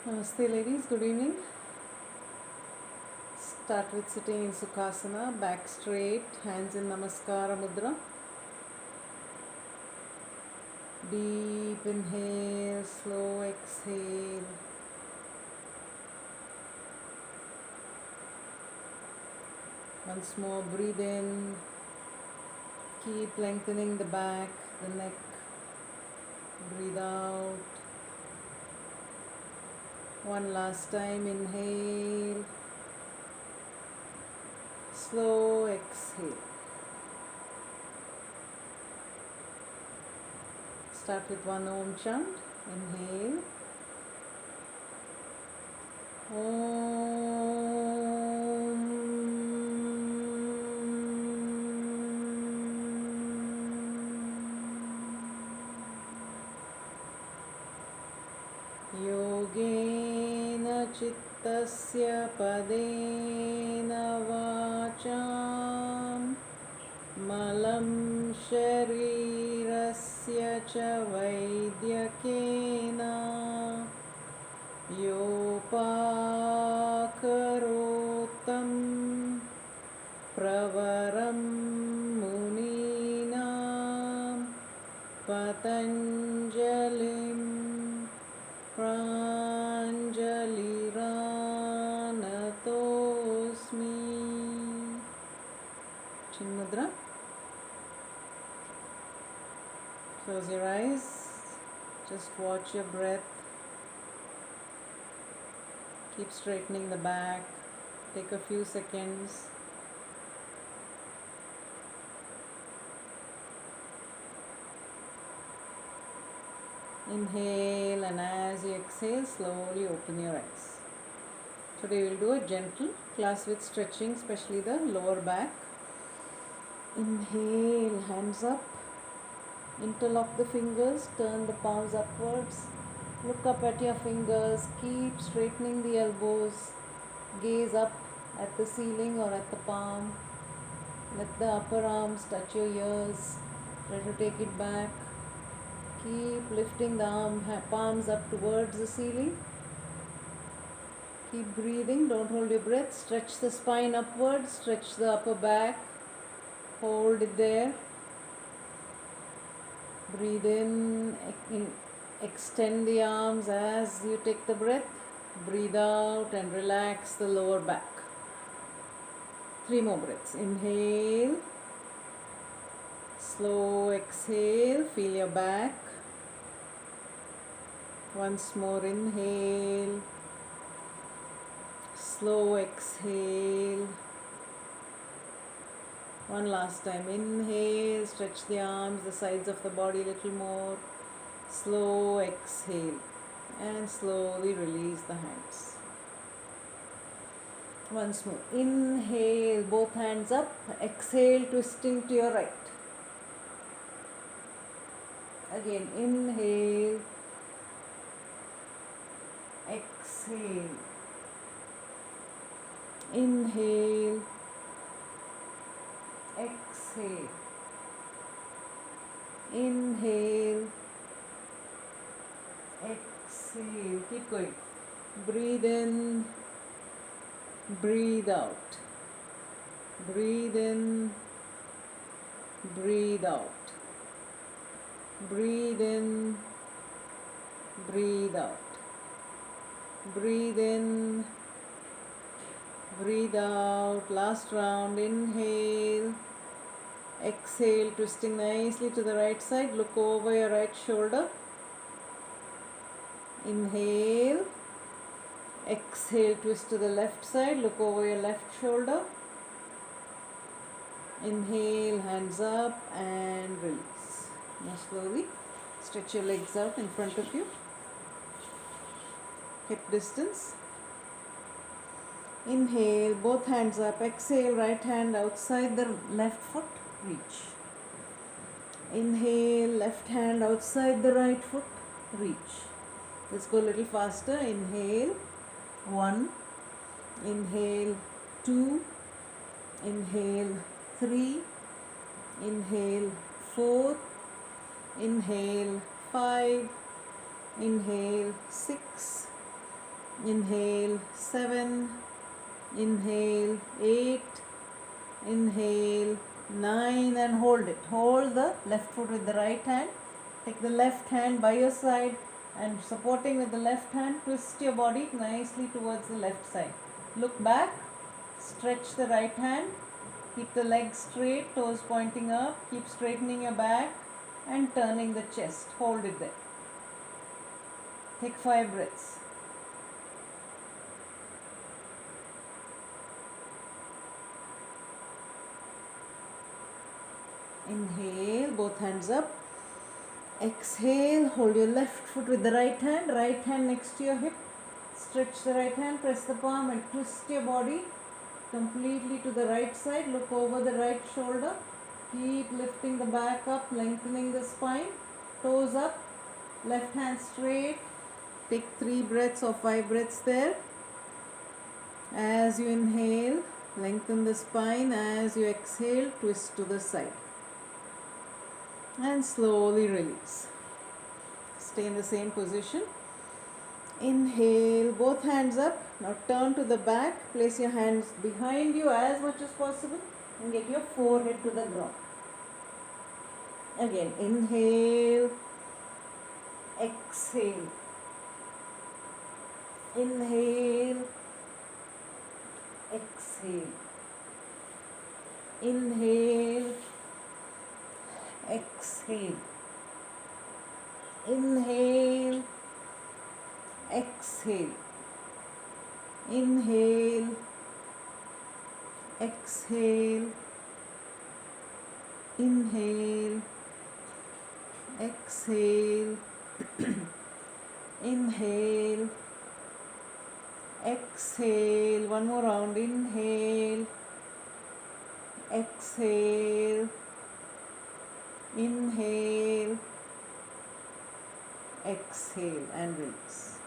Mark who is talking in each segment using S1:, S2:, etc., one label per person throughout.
S1: Namaste ladies, good evening. Start with sitting in Sukhasana, back straight, hands in Namaskara Mudra. Deep inhale, slow exhale. Once more, breathe in. Keep lengthening the back, the neck. Breathe out. One last time, inhale. Slow exhale. Start with one Om chant. Inhale. योगेन चित्तस्य पदेन वाचां मलं शरीरस्य च वैद्यकेन योपाकरोत्तं प्रवरं मुनीनां पतञ्जलिं प्राञ्जलिरानतोऽस्मि. Chin Mudra. Close your eyes. Just watch your breath. Keep straightening the back. Take a few seconds. Inhale, and as you exhale, slowly open your eyes. Today we'll do a gentle class with stretching, especially the lower back. Inhale, hands up. Interlock the fingers, turn the palms upwards. Look up at your fingers, keep straightening the elbows. Gaze up at the ceiling or at the palm. Let the upper arms touch your ears. Try to take it back. Keep lifting the palms up towards the ceiling. Keep breathing, don't hold your breath. Stretch the spine upwards, stretch the upper back. Hold it there. Breathe in, extend the arms as you take the breath. Breathe out and relax the lower back. 3 more breaths. Inhale. Slow exhale. Feel your back. Once more, inhale. Slow exhale. One last time. Inhale. Stretch the arms, the sides of the body a little more. Slow exhale. And slowly release the hands. Once more. Inhale. Both hands up. Exhale, twisting to your right. Again. Inhale. Exhale. Inhale. Exhale. Inhale. Exhale. Keep going. Breathe in. Breathe out. Breathe in. Breathe out. Breathe in. Breathe out. Breathe in. Breathe out. Last round. Inhale. Exhale, twisting nicely to the right side. Look over your right shoulder. Inhale. Exhale, twist to the left side. Look over your left shoulder. Inhale, hands up and release. Now slowly stretch your legs out in front of you. Hip distance. Inhale, both hands up. Exhale, right hand outside the left foot. Reach. Inhale, left hand outside the right foot. Reach. Let's go a little faster. Inhale. 1. Inhale. 2. Inhale. 3. Inhale. 4. Inhale. 5. Inhale. 6. Inhale 7, inhale 8, inhale 9, and hold it. Hold the left foot with the right hand. Take the left hand by your side and supporting with the left hand, twist your body nicely towards the left side. Look back, stretch the right hand, keep the legs straight, toes pointing up, keep straightening your back and turning the chest. Hold it there. Take 5 breaths. Inhale, both hands up. Exhale, hold your left foot with the right hand next to your hip. Stretch the right hand, press the palm and twist your body completely to the right side. Look over the right shoulder. Keep lifting the back up, lengthening the spine. Toes up, left hand straight. Take 3 breaths or 5 breaths there. As you inhale, lengthen the spine. As you exhale, twist to the side. And slowly release. Stay in the same position. Inhale, both hands up. Now turn to the back. Place your hands behind you as much as possible and get your forehead to the ground. Again, inhale, exhale. Inhale, exhale. Inhale, exhale. Inhale, exhale. Inhale, exhale. Inhale, exhale. Inhale, exhale. One more round. Inhale, exhale. Inhale, exhale and release.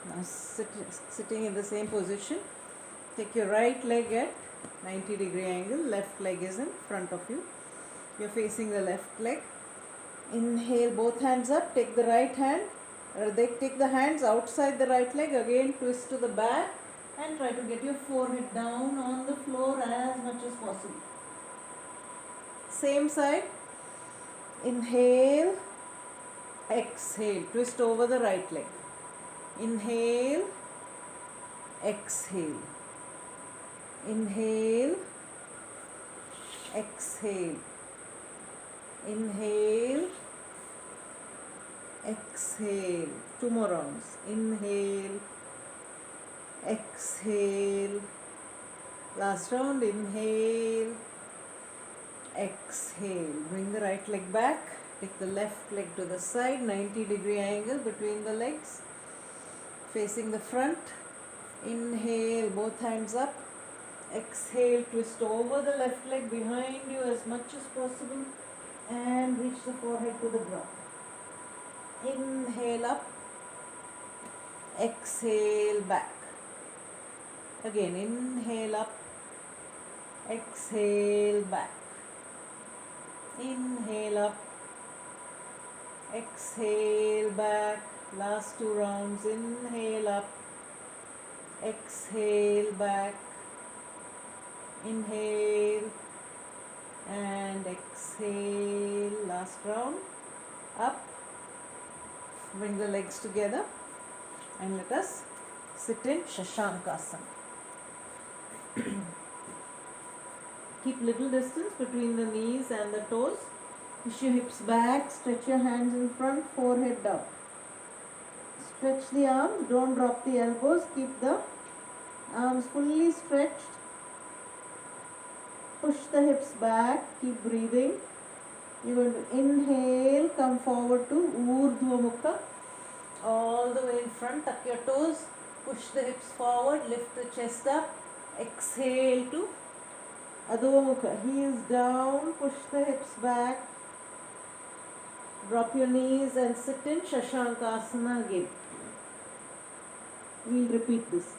S1: Now sitting in the same position, take your right leg at 90-degree angle, left leg is in front of you. You're facing the left leg. Inhale, both hands up, take the right hand, take the hands outside the right leg, again twist to the back and try to get your forehead down on the floor as much as possible. Same side. Inhale, exhale, twist over the right leg. Inhale, exhale. Inhale, exhale. Inhale, exhale. 2 more rounds. Inhale, exhale. Last round. Inhale, exhale. Bring the right leg back. Take the left leg to the side, 90-degree angle between the legs. Facing the front. Inhale, both hands up. Exhale, twist over the left leg behind you as much as possible and reach the forehead to the ground. Inhale up. Exhale back. Again, inhale up. Exhale back. Inhale up. Exhale back. Last 2 rounds. Inhale up. Exhale back. Inhale and exhale. Last round. Up. Bring the legs together and let us sit in Shashankasana. Keep little distance between the knees and the toes. Push your hips back, stretch your hands in front, forehead down. Stretch the arms, don't drop the elbows, keep the arms fully stretched. Push the hips back, keep breathing. You're going to inhale, come forward to Urdhva Mukha. All the way in front, tuck your toes, push the hips forward, lift the chest up. Exhale to Adho Mukha, heels down, push the hips back. Drop your knees and sit in Shashankasana again. We'll repeat this.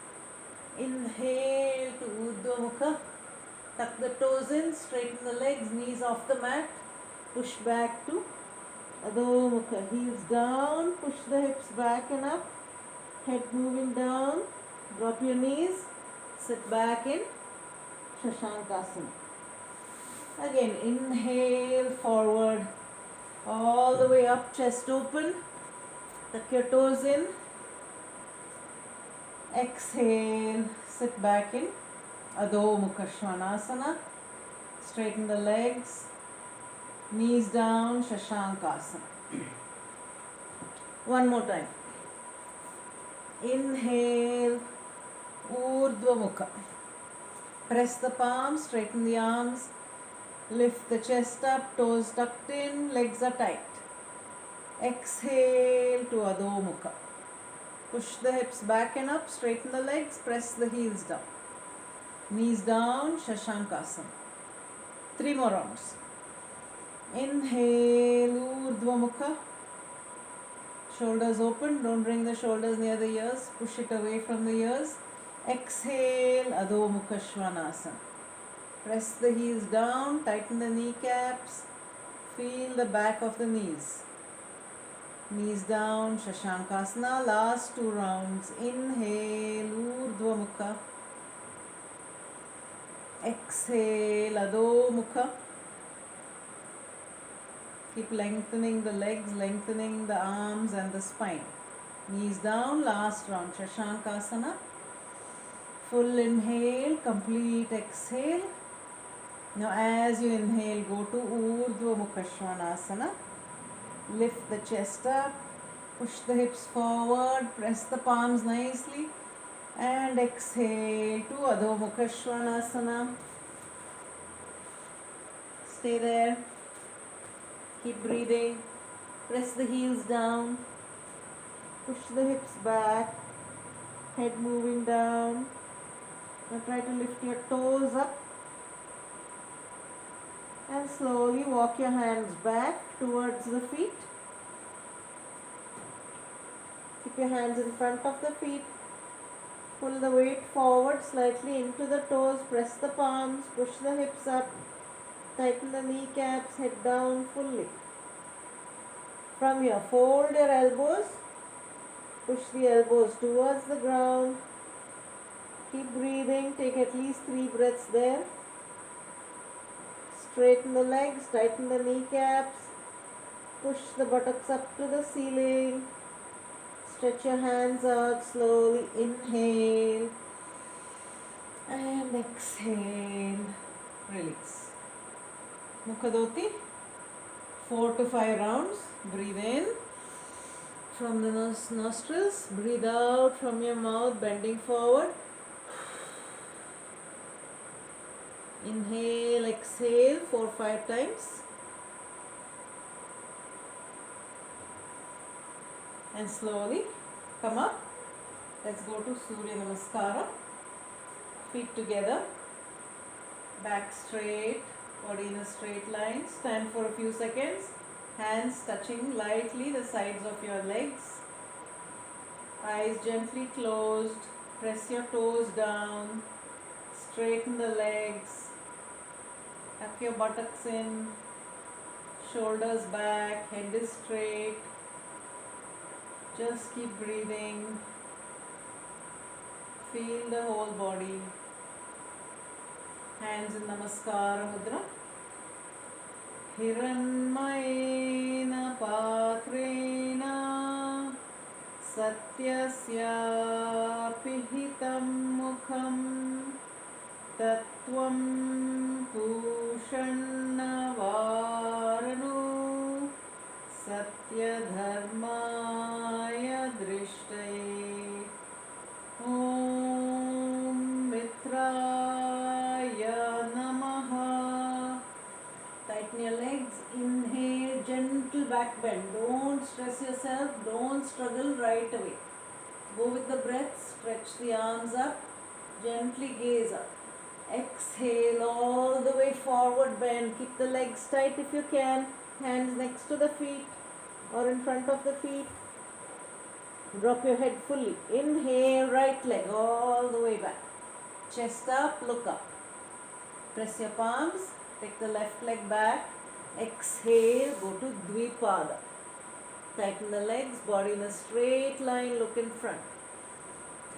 S1: Inhale to Urdhva Mukha. Tuck the toes in, straighten the legs, knees off the mat. Push back to Adho Mukha. Heels down, push the hips back and up. Head moving down. Drop your knees. Sit back in Shashankasana. Again, inhale forward. All the way up, chest open. Tuck your toes in. Exhale. Sit back in Adho Mukha Svanasana. Straighten the legs. Knees down, Shashankasana. One more time. Inhale, Urdhva Mukha. Press the palms, straighten the arms. Lift the chest up, toes tucked in, legs are tight. Exhale to Adho Mukha. Push the hips back and up, straighten the legs, press the heels down. Knees down, Shashankasana. 3 more rounds. Inhale, Urdhva Mukha. Shoulders open, don't bring the shoulders near the ears, push it away from the ears. Exhale, Adho Mukha Svanasana. Press the heels down, tighten the kneecaps, feel the back of the knees. Knees down, Shashankasana. Last 2 rounds. Inhale, Urdhva Mukha. Exhale, Adho Mukha. Keep lengthening the legs, lengthening the arms and the spine. Knees down, last round, Shashankasana. Full inhale, complete exhale. Now as you inhale, go to Urdhva Mukha Svanasana. Lift the chest up, push the hips forward, press the palms nicely and exhale to Adho Mukha Svanasana. Stay there. Keep breathing. Press the heels down. Push the hips back. Head moving down. Now try to lift your toes up. And slowly walk your hands back towards the feet. Keep your hands in front of the feet. Pull the weight forward slightly into the toes. Press the palms. Push the hips up. Tighten the kneecaps, head down fully. From here, fold your elbows. Push the elbows towards the ground. Keep breathing. Take at least 3 breaths there. Straighten the legs, tighten the kneecaps. Push the buttocks up to the ceiling. Stretch your hands out slowly. Inhale. And exhale. Release. Mukhadoti, 4 to 5 rounds. Breathe in from the nostrils. Breathe out from your mouth, bending forward. Inhale, exhale 4-5 times. And slowly come up. Let's go to Surya Namaskara. Feet together. Back straight. Body in a straight line. Stand for a few seconds. Hands touching lightly the sides of your legs. Eyes gently closed. Press your toes down. Straighten the legs. Tuck your buttocks in. Shoulders back. Head is straight. Just keep breathing. Feel the whole body. Hands in Namaskara Mudra. Hiranmayena patrena satyasya pihitam mukham tattvam pushannavaranu satyadharmaya drishtaye Om Mitraya Namaha. Tighten your legs. Inhale, gentle back bend. Don't stress yourself. Don't struggle right away. Go with the breath. Stretch the arms up. Gently gaze up. Exhale all the way forward bend. Keep the legs tight if you can. Hands next to the feet or in front of the feet. Drop your head fully. Inhale, right leg all the way back. Chest up, look up. Press your palms. Take the left leg back. Exhale, go to Dvipada. Tighten the legs, body in a straight line, look in front.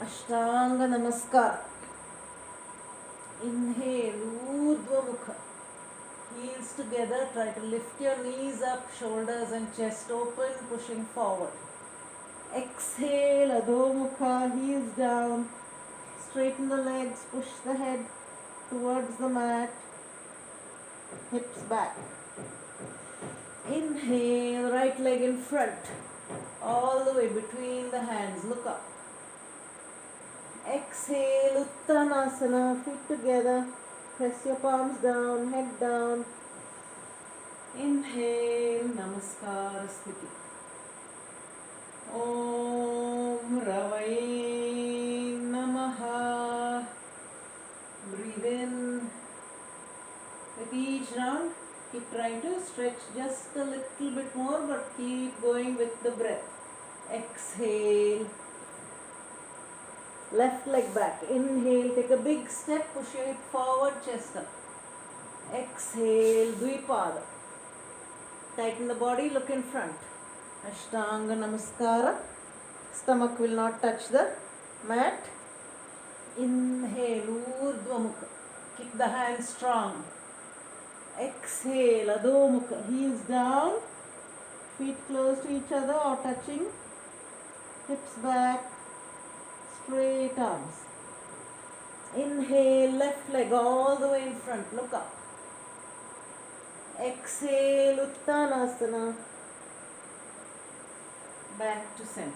S1: Ashtanga Namaskar. Inhale, Urdhva Mukha. Heels together, try to lift your knees up, shoulders and chest open, pushing forward. Exhale, Adho Mukha, heels down. Straighten the legs, push the head towards the mat, hips back. Inhale, right leg in front, all the way between the hands, look up. Exhale, Uttanasana, feet together, press your palms down, head down. Inhale, Namaskar Sthiti. Om Ravaye Namaha. Breathe in. With each round, keep trying to stretch just a little bit more, but keep going with the breath. Exhale. Left leg back. Inhale, take a big step, push your hip forward, chest up. Exhale, Dvipada. Tighten the body, look in front. Ashtanga Namaskara. Stomach will not touch the mat. Inhale, Urdhva Mukha. Keep the hands strong. Exhale, Adho Mukha. Heels down. Feet close to each other or touching. Hips back. Straight arms. Inhale, left leg all the way in front. Look up. Exhale, Uttanasana. Back to center.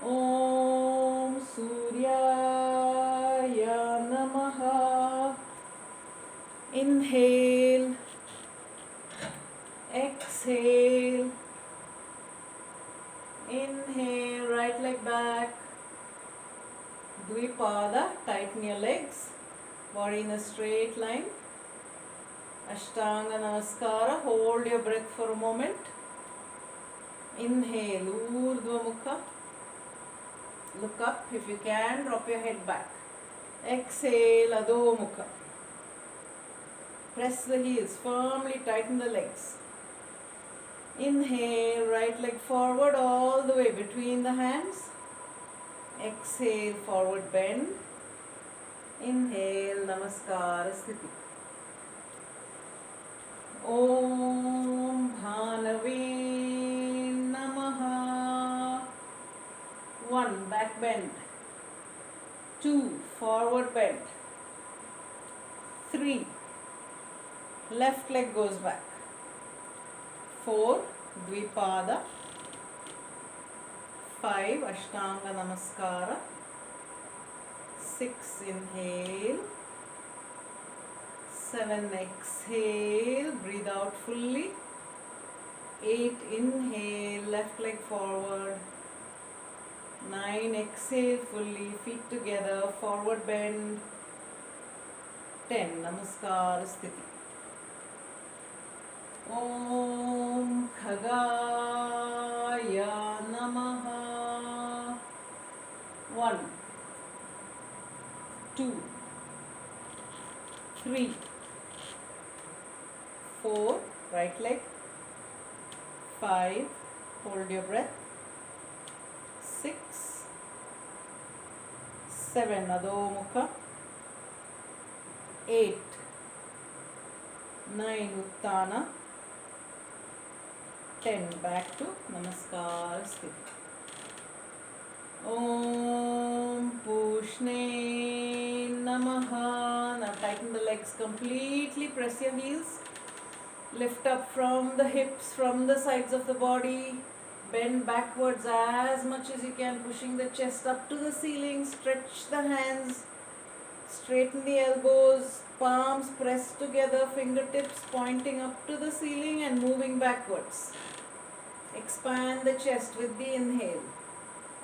S1: Om Suryaya Namaha. Inhale. Exhale. Inhale, right leg back. Dvipada, tighten your legs. Body in a straight line. Ashtanga Namaskara, hold your breath for a moment. Inhale, Urdhva Mukha. Look up if you can, drop your head back. Exhale, Adho Mukha. Press the heels, firmly tighten the legs. Inhale, right leg forward all the way between the hands. Exhale, forward bend. Inhale, Namaskar Sthiti. Om Bhanave Namaha. 1. Back bend. 2. Forward bend. 3. Left leg goes back. 4. Dvipada. 5. Ashtanga Namaskara. 6. Inhale. 7. Exhale. Breathe out fully. 8. Inhale. Left leg forward. 9. Exhale fully. Feet together. Forward bend. 10. Namaskar Sthiti. Om Khagaya Namaha. 1. 2. 3. 4. Right leg. 5. Hold your breath. 6. 7. Adho Mukha. 8. 9. Uttana. 10. Back to Namaskar Sthiti. Om Pushne Namaha. Now tighten the legs completely. Press your heels. Lift up from the hips, from the sides of the body. Bend backwards as much as you can, pushing the chest up to the ceiling. Stretch the hands. Straighten the elbows. Palms pressed together. Fingertips pointing up to the ceiling and moving backwards. Expand the chest with the inhale.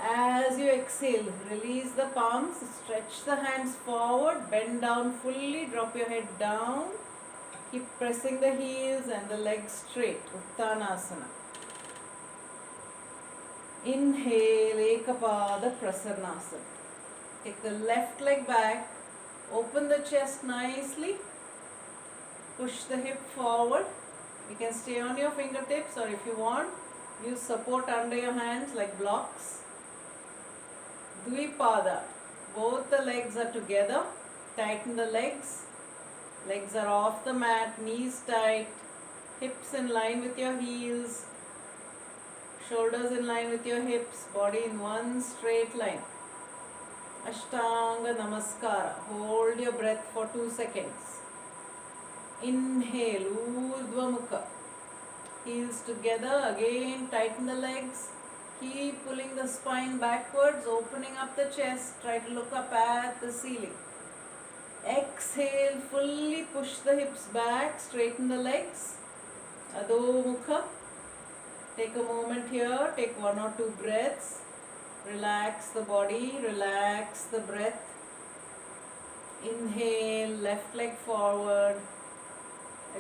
S1: As you exhale, release the palms. Stretch the hands forward. Bend down fully. Drop your head down. Keep pressing the heels and the legs straight. Uttanasana. Inhale, Ekapada Prasanasana. Take the left leg back. Open the chest nicely. Push the hip forward. You can stay on your fingertips, or if you want, use support under your hands like blocks. Dvipada. Both the legs are together. Tighten the legs. Legs are off the mat, knees tight, hips in line with your heels, shoulders in line with your hips, body in one straight line. Ashtanga Namaskara. Hold your breath for 2 seconds. Inhale, Urdhva Mukha. Heels together, again tighten the legs. Keep pulling the spine backwards, opening up the chest. Try to look up at the ceiling. Exhale, fully push the hips back, straighten the legs. Adho Mukha. Take a moment here, take 1 or 2 breaths. Relax the body, relax the breath. Inhale, left leg forward.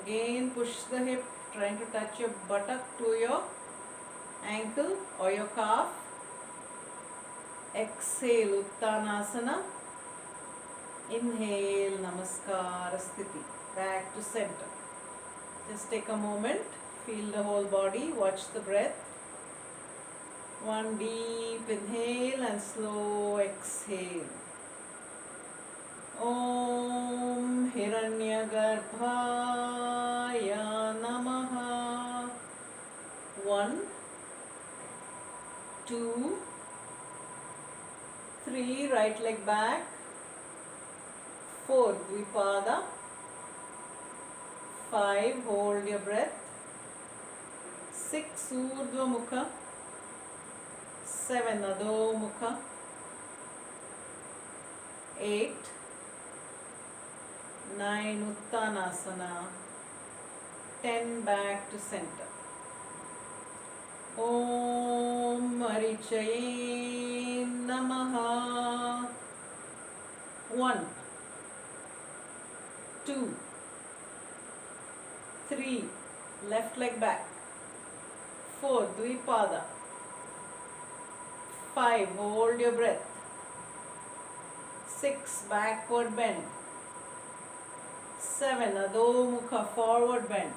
S1: Again, push the hip, trying to touch your buttock to your ankle or your calf. Exhale, Uttanasana. Inhale, Namaskara Sthiti. Back to center. Just take a moment, feel the whole body, watch the breath. 1 deep inhale and slow exhale. Om Hiranyagarbhaya Namaha. 1, 2, 3, right leg back. 4, Dvipada. 5, hold your breath. 6, Urdhva Mukha. 7, Adho Mukha. 8, 9, Uttanasana. 10, back to center. Om Marichaye Namaha. 1, 2, 3, left leg back. 4, Dvipada. 5, hold your breath. 6, backward bend. 7, Adho Mukha, forward bend.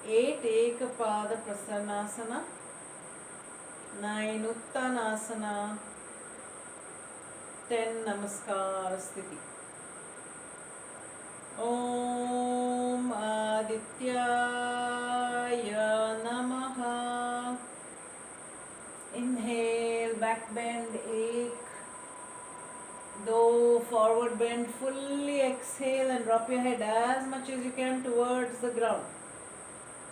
S1: 8, Ekapada Prasanasana. 9, Uttanasana. 10, Namaskara Sthiti. Om Adityaya Namaha. Inhale, back bend, ache. Though forward bend, fully exhale and drop your head as much as you can towards the ground.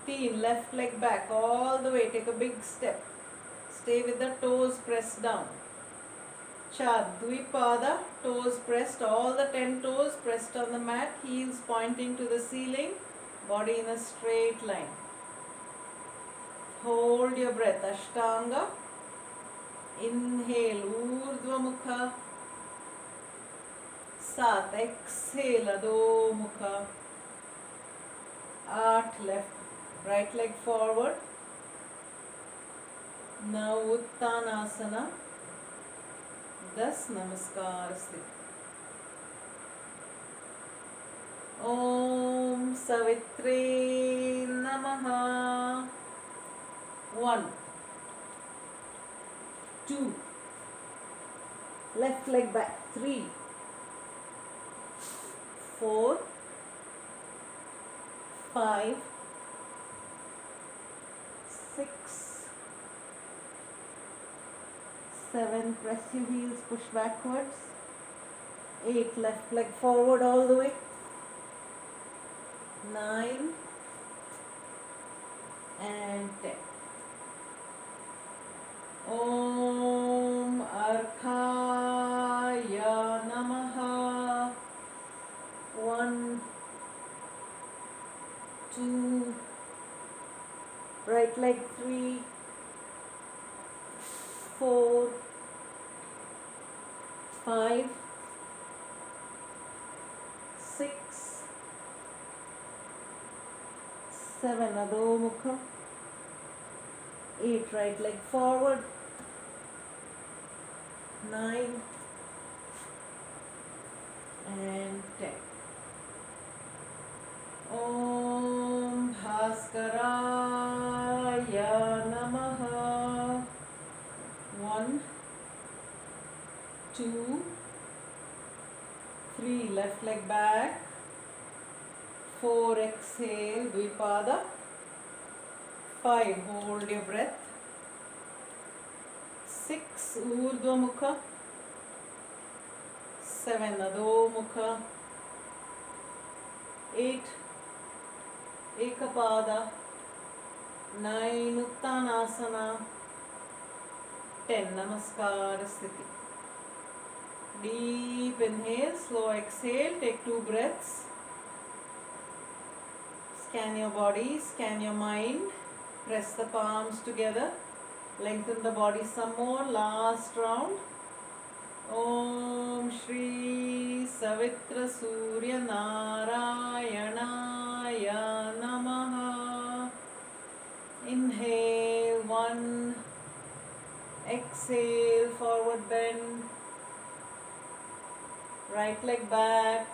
S1: 3, left leg back all the way, take a big step. Stay with the toes pressed down. 4, Dvipada, toes pressed, all the 10 toes pressed on the mat, heels pointing to the ceiling, body in a straight line. Hold your breath, Ashtanga. Inhale, Urdhva Mukha. 7, exhale, Adho Mukha. 8, left, right leg forward. Now Uttanasana. 10, Namaskara Sthiti. Om Savitre Namaha. 1, 2, left leg back. 3, 4, 5, 6, 7, press your heels, push backwards. 8, left leg forward all the way. 9 and 10. Om Arkhaya Namaha. 1, 2, right leg 3, 4, 5, 6, 7, Adho Mukha. 8, right leg forward. 9 and 10. Om Bhaskaraya Namaha. 1, 2, 3, left leg back, 4, exhale, Dvipada, 5, hold your breath, 6, Urdhva Mukha, 7, Adho Mukha, 8, Ekapada, 9, Uttanasana, 10, Namaskara Sthiti. Deep inhale, slow exhale, take 2 breaths. Scan your body, scan your mind, press the palms together, lengthen the body some more, last round. Om Shri Savitra Surya Narayanaya Namaha. Inhale, 1, exhale, forward bend, right leg back,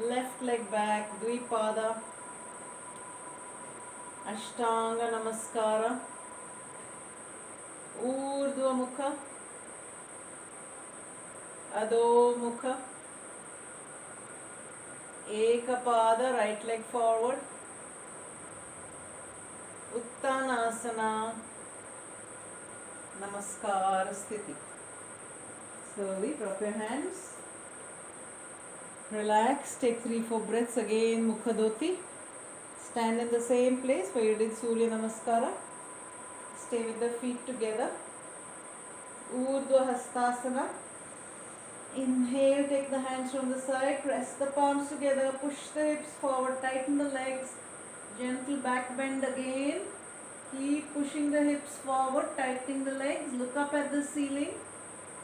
S1: left leg back, Dvipada, Ashtanga Namaskara, Urdhva Mukha, Adho Mukha, Ekapada, right leg forward, Uttanasana, Namaskara Sthiti. Slowly drop your hands. Relax, take 3-4 breaths again, Mukha Dhoti. Stand in the same place where you did Surya Namaskara. Stay with the feet together. Urdhva Hastasana. Inhale, take the hands from the side, press the palms together, push the hips forward, tighten the legs, gentle back bend again. Keep pushing the hips forward, tightening the legs, look up at the ceiling,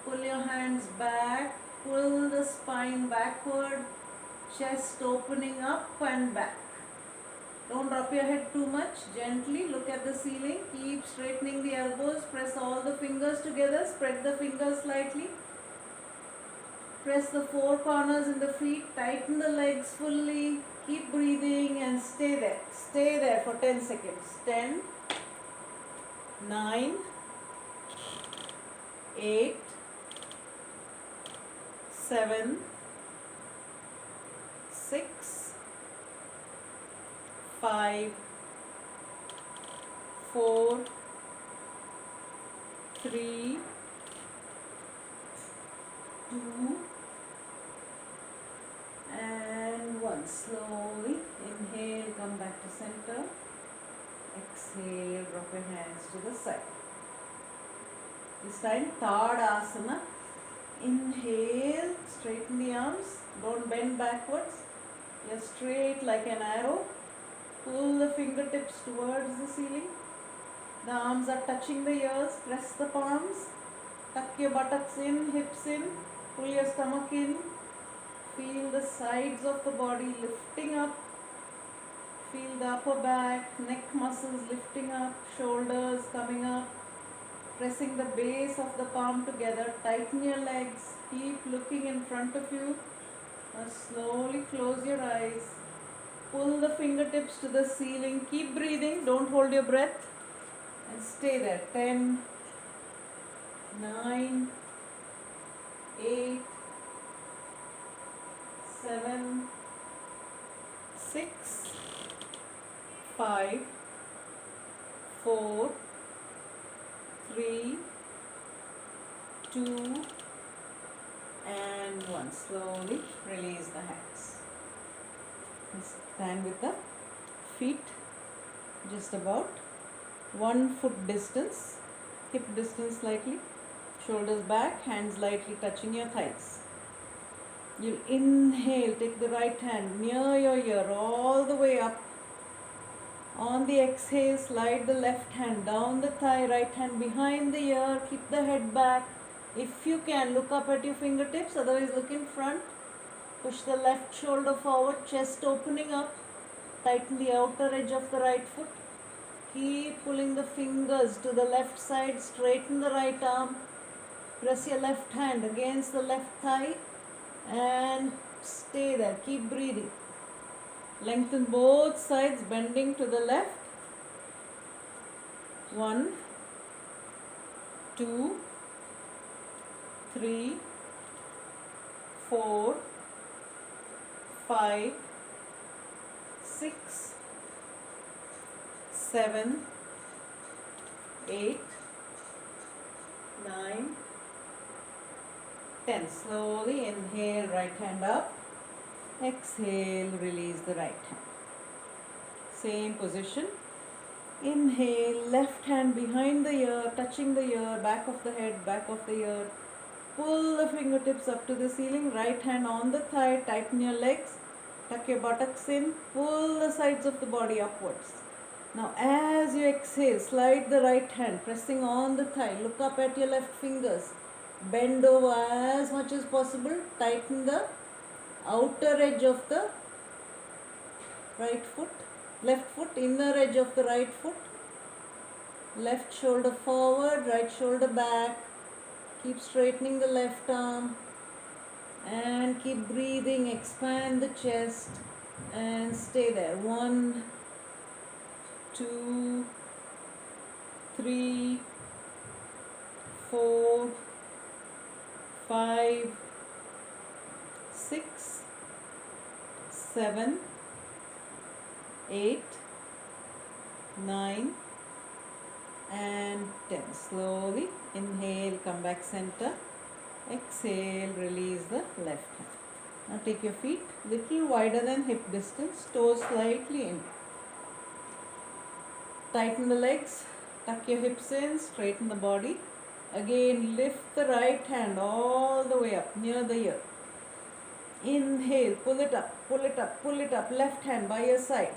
S1: pull your hands back, pull the spine backward, chest opening up and back. Don't drop your head too much, gently look at the ceiling, keep straightening the elbows, press all the fingers together, spread the fingers slightly. Press the 4 corners in the feet, tighten the legs fully, keep breathing and stay there. Stay there for 10 seconds. 10, 9, 8, 7, 6, 5, 4, 3, 2, and 1. Slowly inhale, come back to center. Exhale, drop your hands to the side. This time Tadasana. Inhale, straighten the arms, don't bend backwards. You're straight like an arrow. Pull the fingertips towards the ceiling. The arms are touching the ears. Press the palms. Tuck your buttocks in, hips in. Pull your stomach in. Feel the sides of the body lifting up. Feel the upper back, neck muscles lifting up, shoulders coming up. Pressing the base of the palm together. Tighten your legs. Keep looking in front of you. Now slowly close your eyes. Pull the fingertips to the ceiling. Keep breathing. Don't hold your breath. And stay there. 10, 9, 8, 7, 6, 5, 4, 3, 2, and 1. Slowly release the hands. Stand with the feet just about 1 foot distance, hip distance slightly, shoulders back, hands lightly touching your thighs. You'll inhale, take the right hand near your ear all the way up. On the exhale, slide the left hand down the thigh, right hand behind the ear, keep the head back. If you can, look up at your fingertips, otherwise look in front. Push the left shoulder forward, chest opening up. Tighten the outer edge of the right foot. Keep pulling the fingers to the left side, straighten the right arm. Press your left hand against the left thigh and stay there. Keep breathing. Lengthen both sides, bending to the left. 1, 2, 3, 4, 5, 6, 7, 8, 9, 10. Slowly inhale, right hand up. Exhale, release the right hand. Same position. Inhale, left hand behind the ear, touching the ear, back of the head, back of the ear. Pull the fingertips up to the ceiling, right hand on the thigh, tighten your legs, tuck your buttocks in, pull the sides of the body upwards. Now as you exhale, slide the right hand, pressing on the thigh, look up at your left fingers, bend over as much as possible, tighten the outer edge of the right foot, left foot, inner edge of the right foot, left shoulder forward, right shoulder back, keep straightening the left arm and keep breathing, expand the chest and stay there. 1, 2, 3, 4, 5, 6, 7, 8, 9 and 10. Slowly inhale, come back center. Exhale, release the left hand. Now take your feet little wider than hip distance, toes slightly in. Tighten the legs, tuck your hips in, straighten the body. Again, lift the right hand all the way up near the ear. Inhale, pull it up, pull it up, pull it up. Left hand by your side.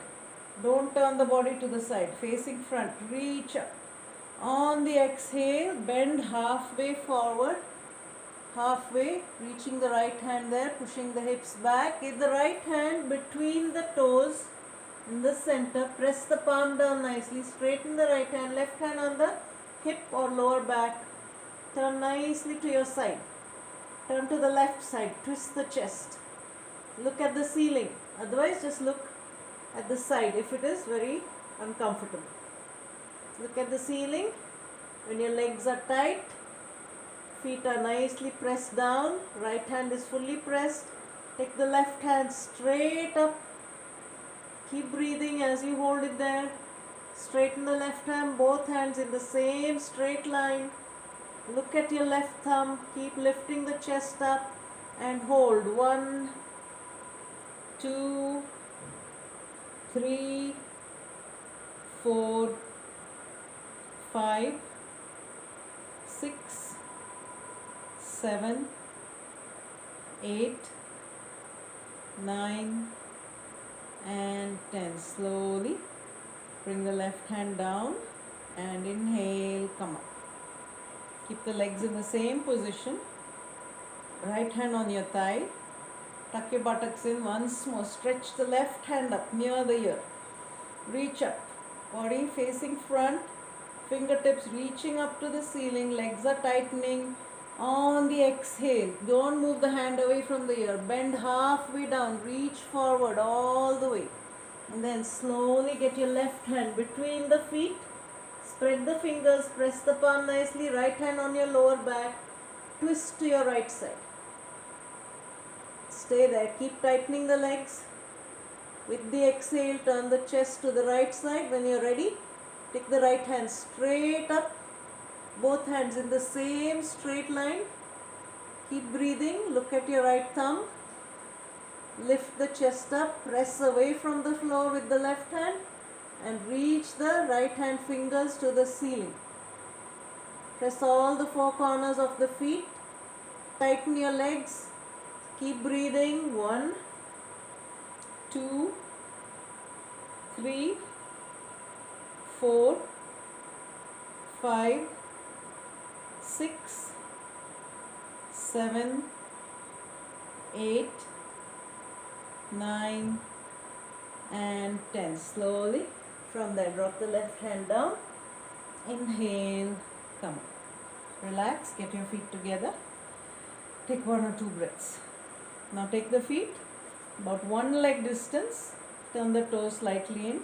S1: Don't turn the body to the side, facing front. Reach up. On the exhale, bend halfway forward. Halfway, reaching the right hand there, pushing the hips back. Get the right hand between the toes in the center. Press the palm down nicely. Straighten the right hand, left hand on the hip or lower back. Turn nicely to your side. Turn to the left side. Twist the chest. Look at the ceiling. Otherwise, just look at the side if it is very uncomfortable. Look at the ceiling. When your legs are tight, feet are nicely pressed down, right hand is fully pressed. Take the left hand straight up. Keep breathing as you hold it there. Straighten the left hand, both hands in the same straight line. Look at your left thumb. Keep lifting the chest up and hold. 1, 2, 3, 4, 5, 6, 7, 8, 9 and 10. Slowly bring the left hand down and inhale, come up. Keep the legs in the same position. Right hand on your thigh. Tuck your buttocks in once more. Stretch the left hand up near the ear. Reach up. Body facing front. Fingertips reaching up to the ceiling. Legs are tightening. On the exhale, don't move the hand away from the ear. Bend halfway down. Reach forward all the way. And then slowly get your left hand between the feet. Spread the fingers. Press the palm nicely. Right hand on your lower back. Twist to your right side. Stay there. Keep tightening the legs. With the exhale, turn the chest to the right side. When you're ready, take the right hand straight up. Both hands in the same straight line. Keep breathing. Look at your right thumb. Lift the chest up. Press away from the floor with the left hand and reach the right hand fingers to the ceiling. Press all the four corners of the feet. Tighten your legs. Keep breathing. 1, 2, 3, 4, 5, 6, 7, 8, 9 and 10. Slowly from there, drop the left hand down. Inhale, come up. Relax, get your feet together. Take 1 or 2 breaths. Now take the feet about 1 leg distance. Turn the toes slightly in.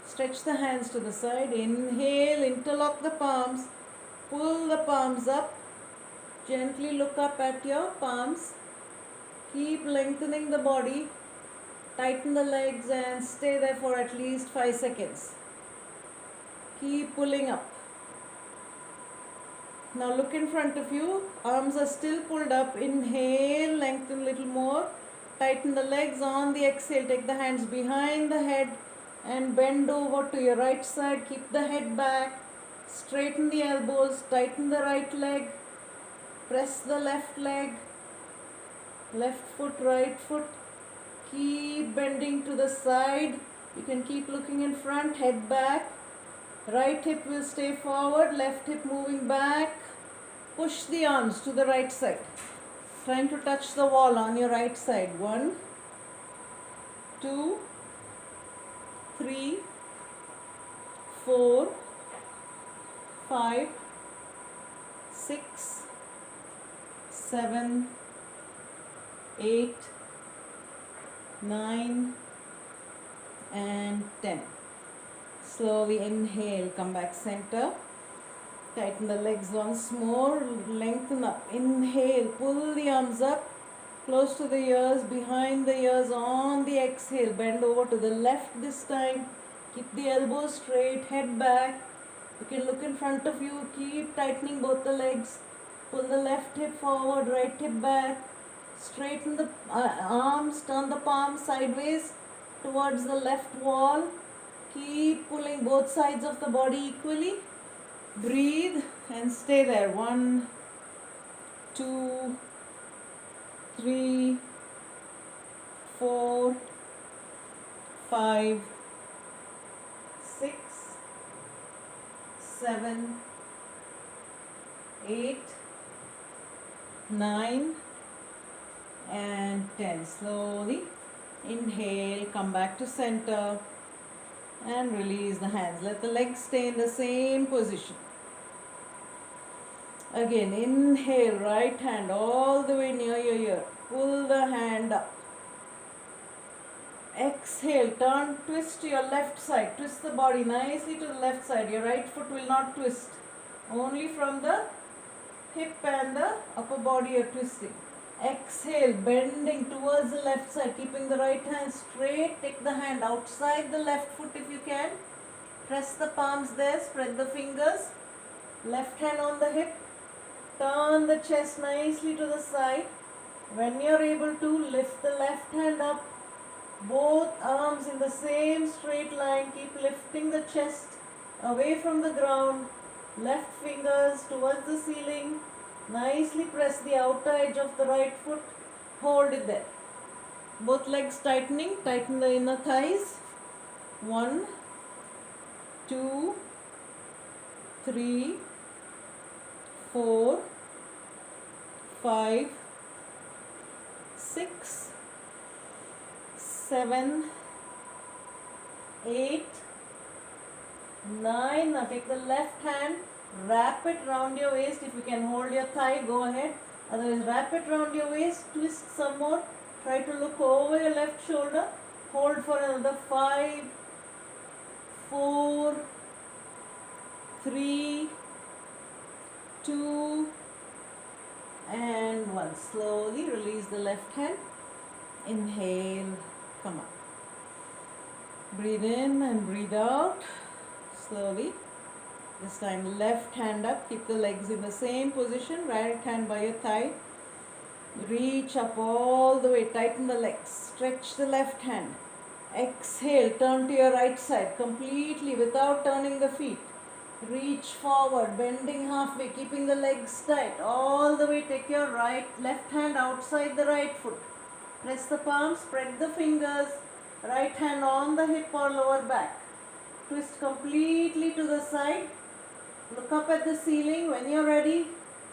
S1: Stretch the hands to the side. Inhale, interlock the palms. Pull the palms up. Gently look up at your palms. Keep lengthening the body. Tighten the legs and stay there for at least 5 seconds. Keep pulling up. Now look in front of you. Arms are still pulled up. Inhale, lengthen a little more. Tighten the legs. On the exhale, take the hands behind the head and bend over to your right side. Keep the head back. Straighten the elbows. Tighten the right leg. Press the left leg. Left foot, right foot. Keep bending to the side. You can keep looking in front, head back. Right hip will stay forward, left hip moving back. Push the arms to the right side. Trying to touch the wall on your right side. 1, 2, 3, 4, 5, 6, 7, 8, 9 and 10. Slowly inhale, come back center. Tighten the legs once more, lengthen up. Inhale, pull the arms up, close to the ears, behind the ears. On the exhale, bend over to the left this time. Keep the elbows straight, head back. You can look in front of you, keep tightening both the legs. Pull the left hip forward, right hip back. Straighten the arms, turn the palms sideways towards the left wall. Keep pulling both sides of the body equally. Breathe and stay there. 1, 2, 3, 4, 5, 6, 7, 8, 9 and 10. Slowly inhale, come back to center and release the hands. Let the legs stay in the same position. Again, inhale, right hand all the way near your ear. Pull the hand up. Exhale, turn, twist to your left side. Twist the body nicely to the left side. Your right foot will not twist. Only from the hip and the upper body you're twisting. Exhale, bending towards the left side, keeping the right hand straight. Take the hand outside the left foot if you can. Press the palms there, spread the fingers. Left hand on the hip. Turn the chest nicely to the side. When you're able to, lift the left hand up. Both arms in the same straight line. Keep lifting the chest away from the ground. Left fingers towards the ceiling. Nicely press the outer edge of the right foot. Hold it there. Both legs tightening. Tighten the inner thighs. 1, 2, 3, 4, 5, 6, 7, 8, 9. Now take the left hand, wrap it round your waist. If you can hold your thigh, go ahead. Otherwise, wrap it round your waist, twist some more. Try to look over your left shoulder. Hold for another 5, 4, 3, 2 and 1. Slowly release the left hand. Inhale, come up. Breathe in and breathe out. Slowly. This time left hand up. Keep the legs in the same position. Right hand by your thigh. Reach up all the way. Tighten the legs. Stretch the left hand. Exhale. Turn to your right side completely without turning the feet. Reach forward, bending halfway, keeping the legs tight. All the way. Take your left hand outside the right foot. Press the palms, spread the fingers. Right hand on the hip or lower back. Twist completely to the side. Look up at the ceiling. When you're ready,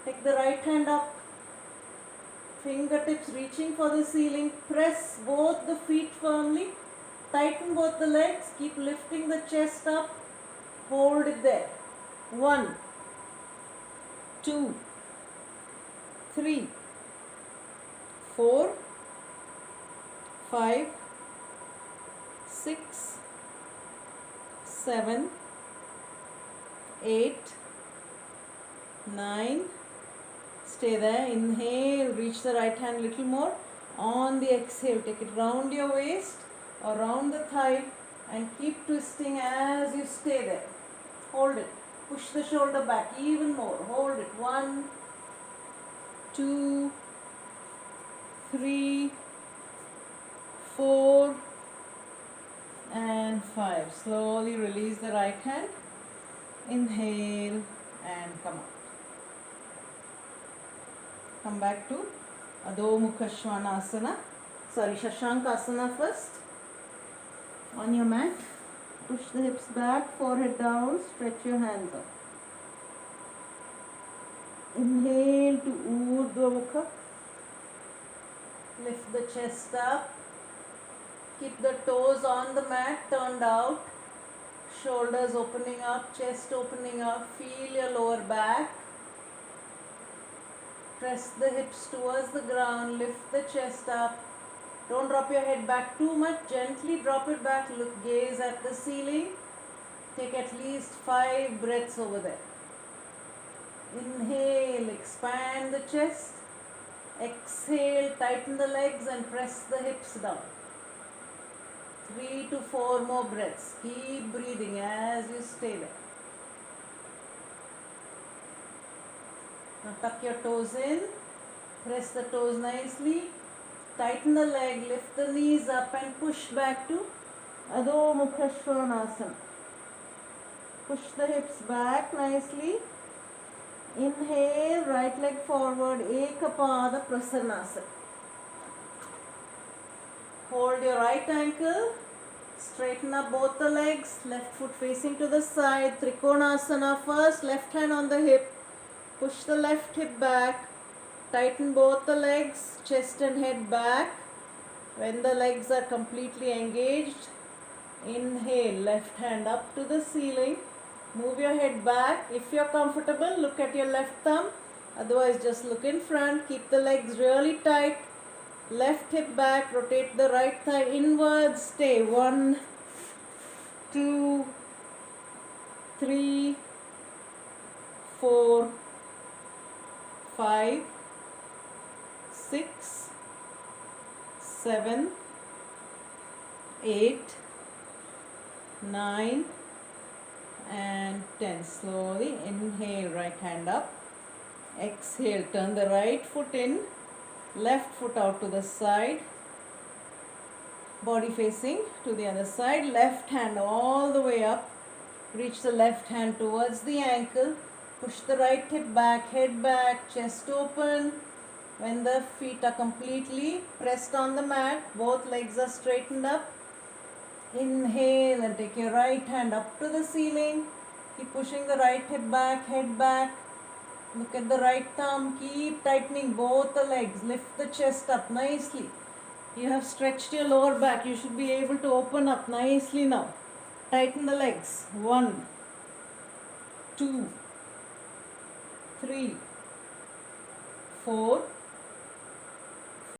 S1: take the right hand up. Fingertips reaching for the ceiling. Press both the feet firmly. Tighten both the legs. Keep lifting the chest up. Hold it there. 1, 2, 3, 4, 5, 6, 7, 8, 9 Stay there. Inhale, reach the right hand little more. On the exhale, take it round your waist or round the thigh and keep twisting as you stay there. Hold it. Push the shoulder back even more. Hold it. 1, 2, 3, 4 and 5. Slowly release the right hand. Inhale and come up. Come back to Adho Mukha Svanasana. Sorry, Shashankasana first. On your mat, push the hips back, forehead down, stretch your hands up. Inhale to Urdhva Mukha. Lift the chest up. Keep the toes on the mat, turned out. Shoulders opening up, chest opening up. Feel your lower back. Press the hips towards the ground, lift the chest up. Don't drop your head back too much, gently drop it back, look, gaze at the ceiling. Take at least 5 breaths over there. Inhale, expand the chest. Exhale, tighten the legs and press the hips down. 3 to 4 more breaths. Keep breathing as you stay there. Now tuck your toes in, press the toes nicely, tighten the leg, lift the knees up and push back to Adho Mukha Svanasana. Push the hips back nicely. Inhale, right leg forward, Ekapada Prasanasana. Hold your right ankle, straighten up both the legs, left foot facing to the side, Trikonasana first, left hand on the hip. Push the left hip back, tighten both the legs, chest and head back. When the legs are completely engaged, inhale, left hand up to the ceiling. Move your head back. If you're comfortable, look at your left thumb. Otherwise, just look in front. Keep the legs really tight. Left hip back, rotate the right thigh inwards. Stay. 1, 2, 3, 4, 5, 6, 7, 8, 9 and 10. Slowly inhale, right hand up. Exhale, turn the right foot in, left foot out to the side, body facing to the other side. Left hand all the way up. Reach the left hand towards the ankle. Push the right hip back, head back, chest open. When the feet are completely pressed on the mat, both legs are straightened up. Inhale and take your right hand up to the ceiling. Keep pushing the right hip back, head back. Look at the right thumb. Keep tightening both the legs. Lift the chest up nicely. You have stretched your lower back. You should be able to open up nicely now. Tighten the legs. 1, 2, 3, 4,